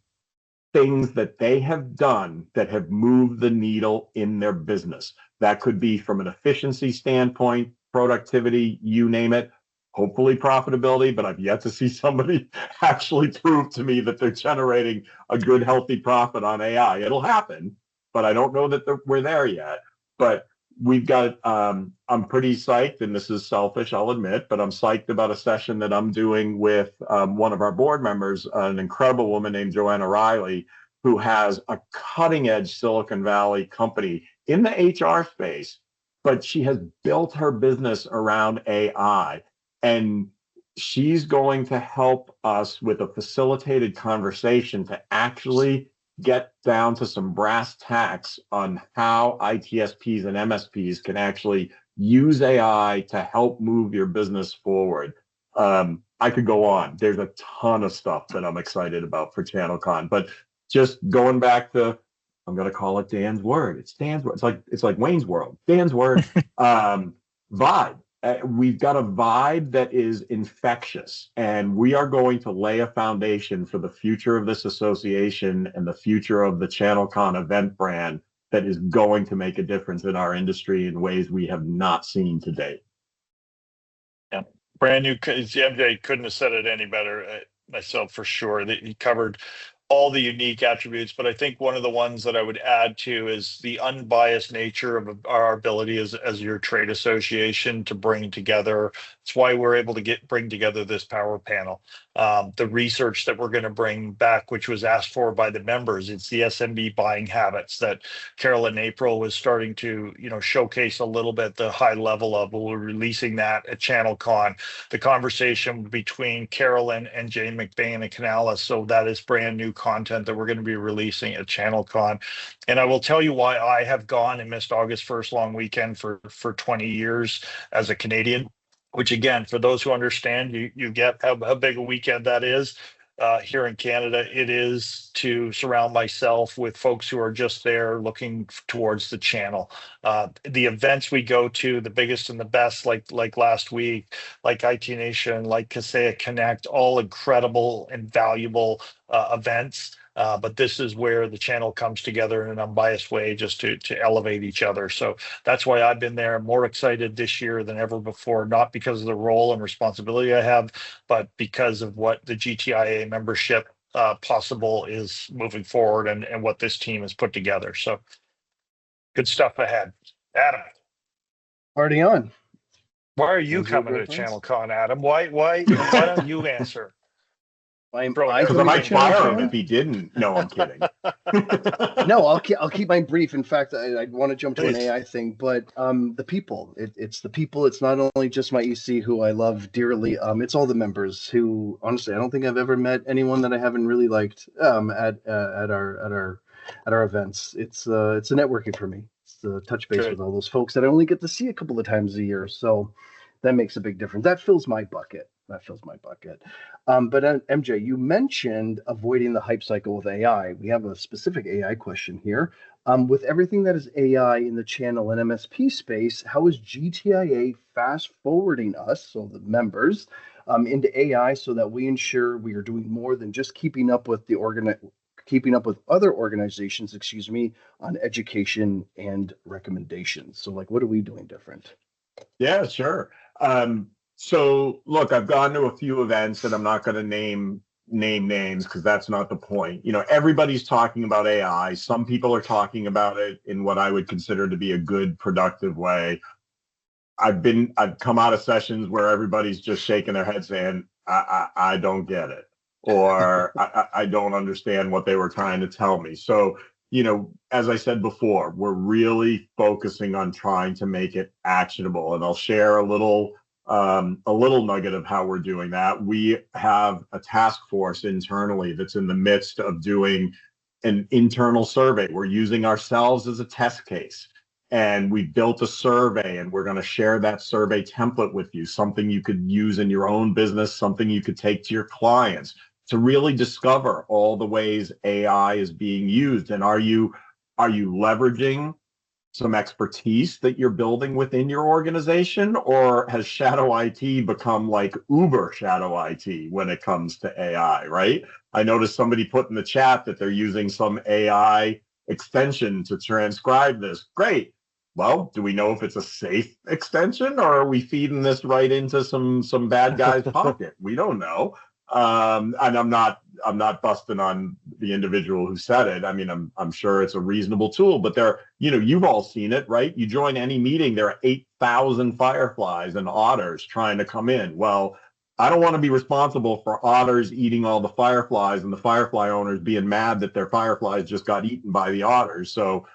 things that they have done that have moved the needle in their business. That could be from an efficiency standpoint, productivity, you name it. Hopefully profitability, but I've yet to see somebody actually prove to me that they're generating a good, healthy profit on AI. It'll happen, but I don't know that we're there yet. But we've got, I'm pretty psyched, and this is selfish, I'll admit, but I'm psyched about a session that I'm doing with one of our board members, an incredible woman named Joanna Riley, who has a cutting edge Silicon Valley company in the HR space, but she has built her business around AI. And she's going to help us with a facilitated conversation to actually get down to some brass tacks on how ITSPs and MSPs can actually use AI to help move your business forward. I could go on. There's a ton of stuff that I'm excited about for ChannelCon, but just going back to, I'm going to call it Dan's word. It's Dan's word. It's like Wayne's World. Dan's word. Vibe. We've got a vibe that is infectious, and we are going to lay a foundation for the future of this association and the future of the ChannelCon event brand that is going to make a difference in our industry in ways we have not seen to date. Yeah, brand new. MJ couldn't have said it any better. Myself, for sure. He covered all the unique attributes, but I think one of the ones that I would add to is the unbiased nature of our ability as your trade association to bring together. It's why we're able to bring together this power panel. The research that we're going to bring back, which was asked for by the members, it's the SMB buying habits that Carolyn April was starting to, showcase a little bit the high level of. We're releasing that at ChannelCon. The conversation between Carolyn and Jane McBain and Canales. So that is brand new content that we're going to be releasing at ChannelCon. And I will tell you why I have gone and missed August 1st long weekend for 20 years as a Canadian, which again, for those who understand, you get how big a weekend that is. Here in Canada, it is to surround myself with folks who are just there looking towards the channel. The events we go to, the biggest and the best, like last week, like IT Nation, like Kaseya Connect, all incredible and valuable events. But this is where the channel comes together in an unbiased way just to elevate each other. So that's why I've been there, more excited this year than ever before, not because of the role and responsibility I have, but because of what the GTIA membership possible is moving forward and what this team has put together. So good stuff ahead. Adam. Party on. Why are you coming to ChannelCon, Adam? Why don't you answer? Because I might fire him if he didn't. No, I'm kidding. No, I'll keep mine brief. In fact, I want to jump to an AI thing, but the people. It's the people. It's not only just my EC who I love dearly. It's all the members who, honestly, I don't think I've ever met anyone that I haven't really liked at our events. It's a networking for me. It's the touch base with all those folks that I only get to see a couple of times a year. So that makes a big difference. That fills my bucket. But MJ, you mentioned avoiding the hype cycle with AI. We have a specific AI question here. With everything that is AI in the channel and MSP space, how is GTIA fast forwarding us, so the members, into AI so that we ensure we are doing more than just keeping up with other organizations, on education and recommendations? So what are we doing different? Yeah, sure. So look, I've gone to a few events, and I'm not going to name names because that's not the point. Everybody's talking about AI. Some people are talking about it in what I would consider to be a good, productive way. I've come out of sessions where everybody's just shaking their head saying, I don't get it. or I don't understand what they were trying to tell me. So, as I said before, we're really focusing on trying to make it actionable. And I'll share a little nugget of how we're doing that. We have a task force internally that's in the midst of doing an internal survey. We're using ourselves as a test case. And we built a survey, and we're going to share that survey template with you, something you could use in your own business, something you could take to your clients to really discover all the ways AI is being used. And are you leveraging some expertise that you're building within your organization, or has shadow IT become like Uber shadow IT when it comes to AI, right? I noticed somebody put in the chat that they're using some AI extension to transcribe this. Great. Well, do we know if it's a safe extension, or are we feeding this right into some bad guy's pocket? We don't know. And I'm not busting on the individual who said it. I mean, I'm sure it's a reasonable tool, but you've all seen it, right? You join any meeting, there are 8,000 fireflies and otters trying to come in. Well, I don't want to be responsible for otters eating all the fireflies and the firefly owners being mad that their fireflies just got eaten by the otters. So,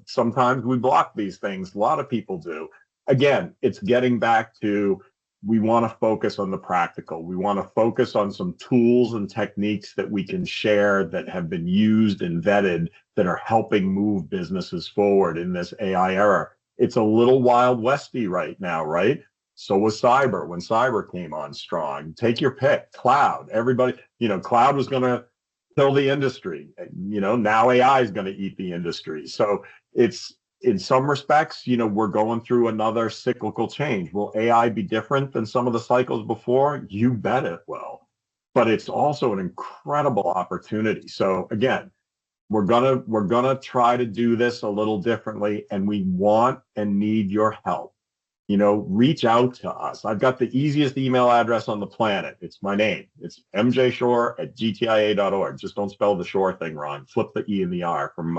sometimes we block these things. A lot of people do. Again, it's getting back to, we want to focus on the practical. We want to focus on some tools and techniques that we can share that have been used and vetted that are helping move businesses forward in this AI era. It's a little Wild Westy right now, right? So was cyber when cyber came on strong. Take your pick. Cloud. Everybody, cloud was going to kill the industry. Now AI is going to eat the industry. So it's, in some respects, we're going through another cyclical change. Will AI be different than some of the cycles before? You bet it will. But it's also an incredible opportunity. So again, we're gonna try to do this a little differently, and we want and need your help. Reach out to us. I've got the easiest email address on the planet. It's my name. It's mjshore@gtia.org. Just don't spell the shore thing wrong. Flip the E and the R from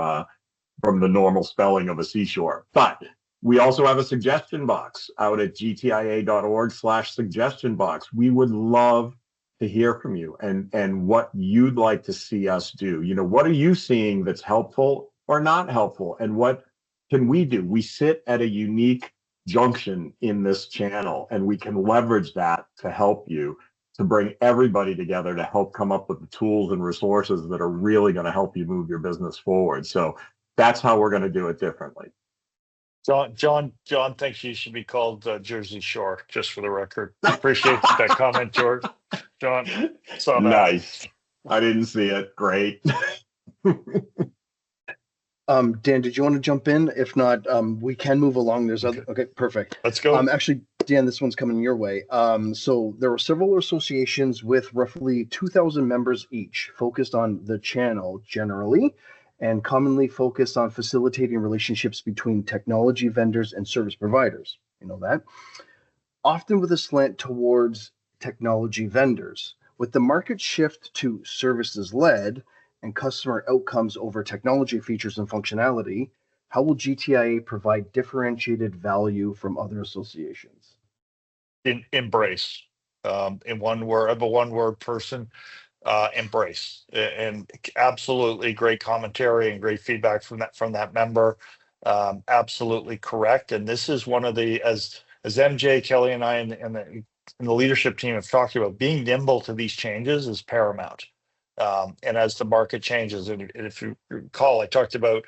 the normal spelling of a seashore. But we also have a suggestion box out at gtia.org/suggestion box. We would love to hear from you and what you'd like to see us do. What are you seeing that's helpful or not helpful? And what can we do? We sit at a unique junction in this channel, and we can leverage that to help you, to bring everybody together to help come up with the tools and resources that are really going to help you move your business forward. So that's how we're going to do it differently. John thinks you should be called Jersey Shore, just for the record. Appreciate that comment, George. John, saw that. Nice. I didn't see it. Great. Dan, did you want to jump in? If not, we can move along. There's other. Okay, perfect. Let's go. Actually, Dan, this one's coming your way. So there were several associations with roughly 2,000 members each, focused on the channel generally, and commonly focused on facilitating relationships between technology vendors and service providers. You know that? Often with a slant towards technology vendors. With the market shift to services-led and customer outcomes over technology features and functionality, how will GTIA provide differentiated value from other associations? Embrace. In one word, I'm a one-word person. Embrace, and absolutely great commentary and great feedback from that member. Absolutely correct. And this is one of the, as MJ, Kelly, and I and the leadership team have talked about, being nimble to these changes is paramount. And as the market changes, and if you recall, I talked about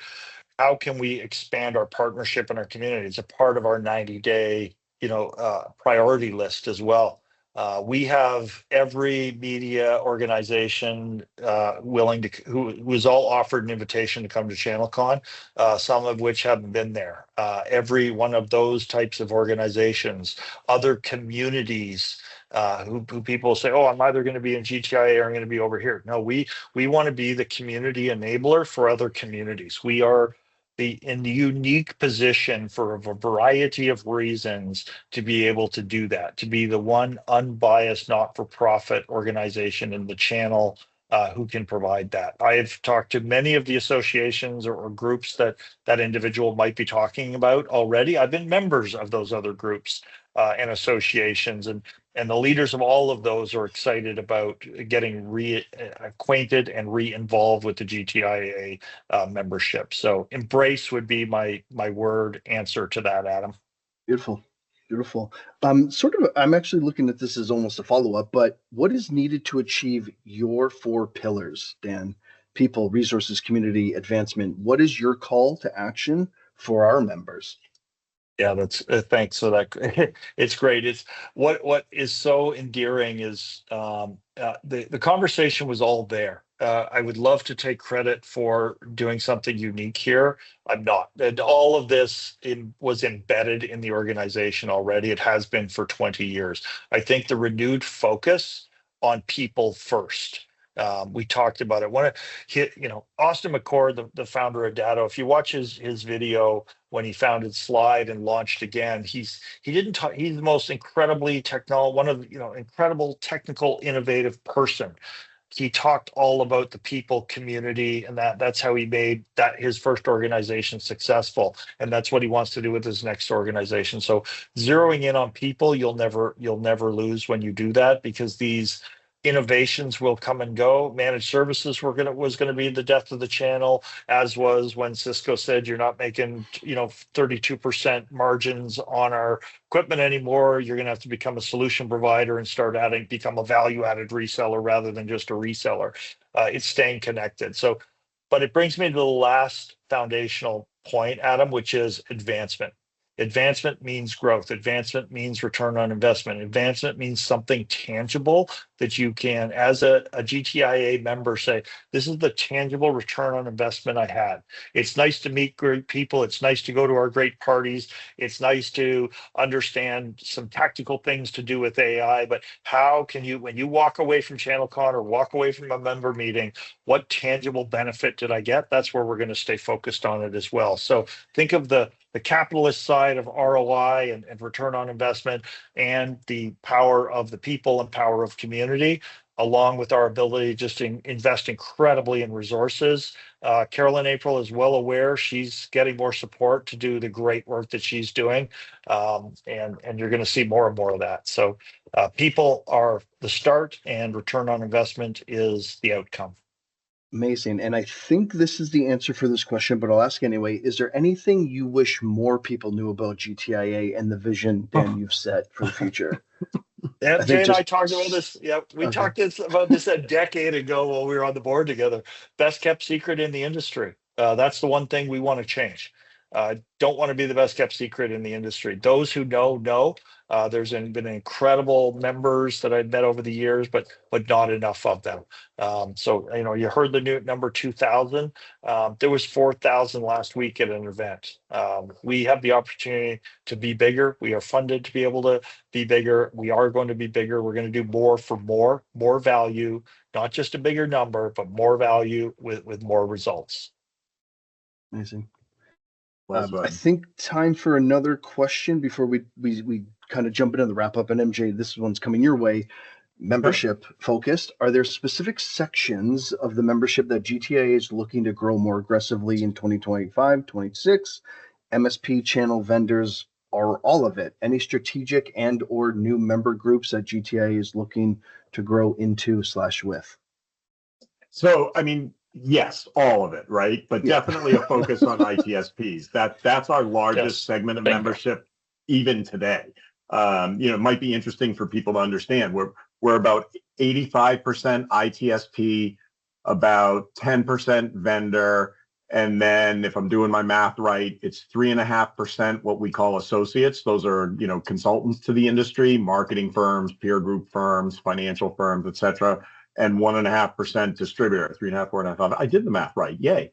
how can we expand our partnership in our community. It's a part of our 90-day, priority list as well. We have every media organization willing to, who is all offered an invitation to come to ChannelCon, some of which haven't been there. Every one of those types of organizations, other communities, who people say, oh, I'm either going to be in GTIA or I'm going to be over here. No, we want to be the community enabler for other communities. We are in the unique position for a variety of reasons to be able to do that, to be the one unbiased not-for-profit organization in the channel who can provide that. I've talked to many of the associations or groups that individual might be talking about already. I've been members of those other groups. and associations. And the leaders of all of those are excited about getting reacquainted and re-involved with the GTIA membership. So embrace would be my word answer to that, Adam. Beautiful. Beautiful. I'm actually looking at this as almost a follow-up, but what is needed to achieve your 4 pillars, Dan? People, resources, community, advancement. What is your call to action for our members? Yeah, that's thanks for that. It's great. It's what is so endearing is the conversation was all there. I would love to take credit for doing something unique here. I'm not. And all of this was embedded in the organization already. It has been for 20 years. I think the renewed focus on people first. We talked about it. Austin McCord, the founder of Datto, if you watch his video when he founded Slide and launched again, he's the most incredibly incredible technical innovative person. He talked all about the people community, and that's how he made that his first organization successful, and that's what he wants to do with his next organization. So zeroing in on people, you'll never lose when you do that, because these innovations will come and go. Managed services was going to be the death of the channel, as was when Cisco said you're not making 32% margins on our equipment anymore. You're going to have to become a solution provider and become a value-added reseller rather than just a reseller. It's staying connected. So, but it brings me to the last foundational point, Adam, which is advancement. Advancement means growth. Advancement means return on investment. Advancement means something tangible that you can, as a GTIA member, say, this is the tangible return on investment I had. It's nice to meet great people. It's nice to go to our great parties. It's nice to understand some tactical things to do with AI. But how can you, when you walk away from ChannelCon or walk away from a member meeting, what tangible benefit did I get? That's where we're going to stay focused on it as well. So think of the capitalist side of ROI and return on investment, and the power of the people and power of community, along with our ability just to invest incredibly in resources. Carolyn April is well aware. She's getting more support to do the great work that she's doing. And you're going to see more and more of that. So people are the start, and return on investment is the outcome. Amazing. And I think this is the answer for this question, but I'll ask anyway. Is there anything you wish more people knew about GTIA and the vision, Dan, you've set for the future? Yeah, Jay and I talked about this. Yeah, we talked about this a decade ago while we were on the board together. Best kept secret in the industry. That's the one thing we want to change. Don't want to be the best kept secret in the industry. Those who know. There's been incredible members that I've met over the years, but not enough of them. So you heard the new number 2,000. There was 4,000 last week at an event. We have the opportunity to be bigger. We are funded to be able to be bigger. We are going to be bigger. We're going to do more for more value, not just a bigger number, but more value with more results. Amazing. I think time for another question before we kind of jump into the wrap up. And MJ, this one's coming your way. Membership focused. Are there specific sections of the membership that GTIA is looking to grow more aggressively in 2025, 26? MSP, channel vendors, or all of it? Any strategic and or new member groups that GTIA is looking to grow into / with? So, I mean, yes, all of it, right? But definitely a focus on ITSPs. That's our largest segment of membership even today. It might be interesting for people to understand. We're about 85% ITSP, about 10% vendor, and then if I'm doing my math right, it's 3.5% what we call associates. Those are consultants to the industry, marketing firms, peer group firms, financial firms, etc. And 1.5% distributor, 3.5, 4.5. I did the math right. Yay.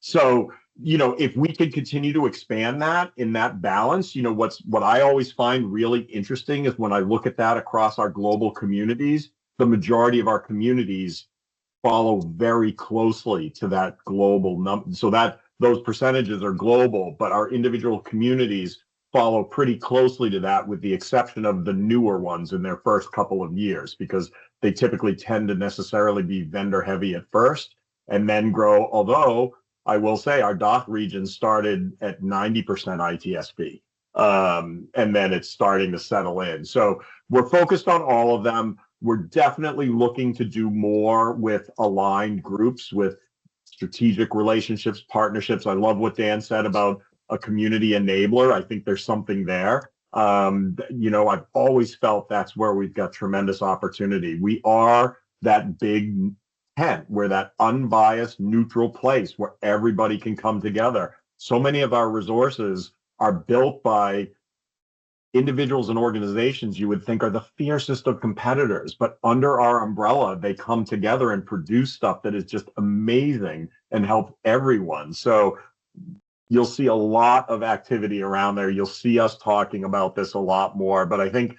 So, if we could continue to expand that in that balance, what I always find really interesting is when I look at that across our global communities, the majority of our communities follow very closely to that global number. So that those percentages are global, but our individual communities follow pretty closely to that, with the exception of the newer ones in their first couple of years, because they typically tend to necessarily be vendor heavy at first and then grow. Although I will say our DACH region started at 90% ITSP. And then it's starting to settle in. So we're focused on all of them. We're definitely looking to do more with aligned groups, with strategic relationships, partnerships. I love what Dan said about a community enabler. I think there's something there. I've always felt that's where we've got tremendous opportunity. We are that big tent. We're that unbiased, neutral place where everybody can come together. So many of our resources are built by individuals and organizations you would think are the fiercest of competitors, but under our umbrella, they come together and produce stuff that is just amazing and help everyone. So you'll see a lot of activity around there. You'll see us talking about this a lot more, but I think,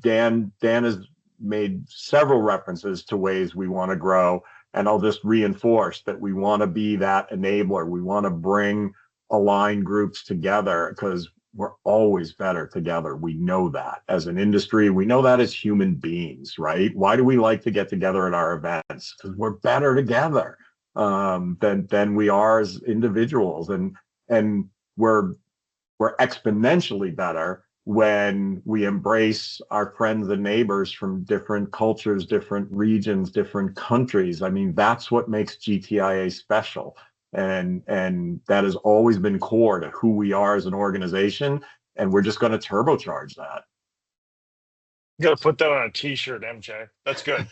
Dan has made several references to ways we want to grow. And I'll just reinforce that we want to be that enabler. We want to bring aligned groups together because we're always better together. We know that as an industry. We know that as human beings, right? Why do we like to get together at our events? Because we're better together than we are as individuals, and we're exponentially better when we embrace our friends and neighbors from different cultures, different regions, different countries. I mean, that's what makes GTIA special. And that has always been core to who we are as an organization. And we're just going to turbocharge that. You got to put that on a t-shirt, MJ. That's good.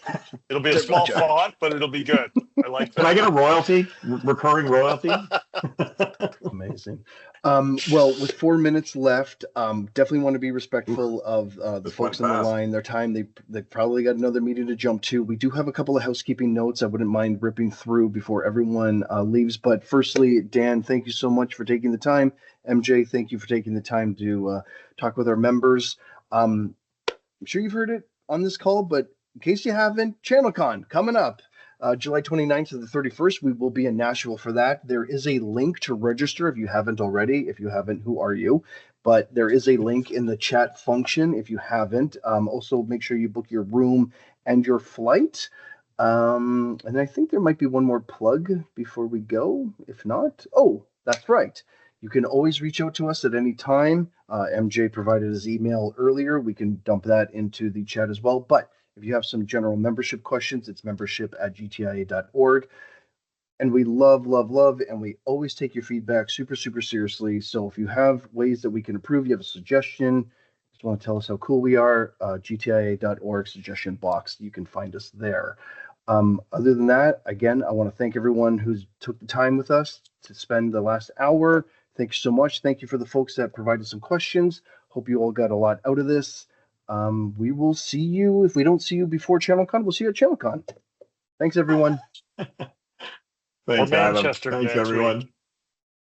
It'll be a small font, but it'll be good. I like that. Can I get a royalty? Recurring royalty? Amazing. Well, with 4 minutes left, definitely want to be respectful of the folks on the line, their time. They probably got another meeting to jump to. We do have a couple of housekeeping notes I wouldn't mind ripping through before everyone leaves. But firstly, Dan, thank you so much for taking the time. MJ, thank you for taking the time to talk with our members. I'm sure you've heard it on this call, but in case you haven't, ChannelCon coming up. July 29th to the 31st, we will be in Nashville for that. There is a link to register if you haven't already. If you haven't, who are you? But there is a link in the chat function if you haven't. Also, make sure you book your room and your flight. And I think there might be one more plug before we go. If not, that's right. You can always reach out to us at any time. MJ provided his email earlier. We can dump that into the chat as well. But if you have some general membership questions, it's membership@gtia.org. And we love, and we always take your feedback super, super seriously. So if you have ways that we can improve, you have a suggestion, just want to tell us how cool we are, gtia.org suggestion box, you can find us there. Other than that, again, I want to thank everyone who's took the time with us to spend the last hour. Thank you so much. Thank you for the folks that provided some questions. Hope you all got a lot out of this. We will see you. If we don't see you before ChannelCon, we'll see you at ChannelCon. Thanks, everyone. Thanks, Manchester Adam. Thanks, everyone. Week.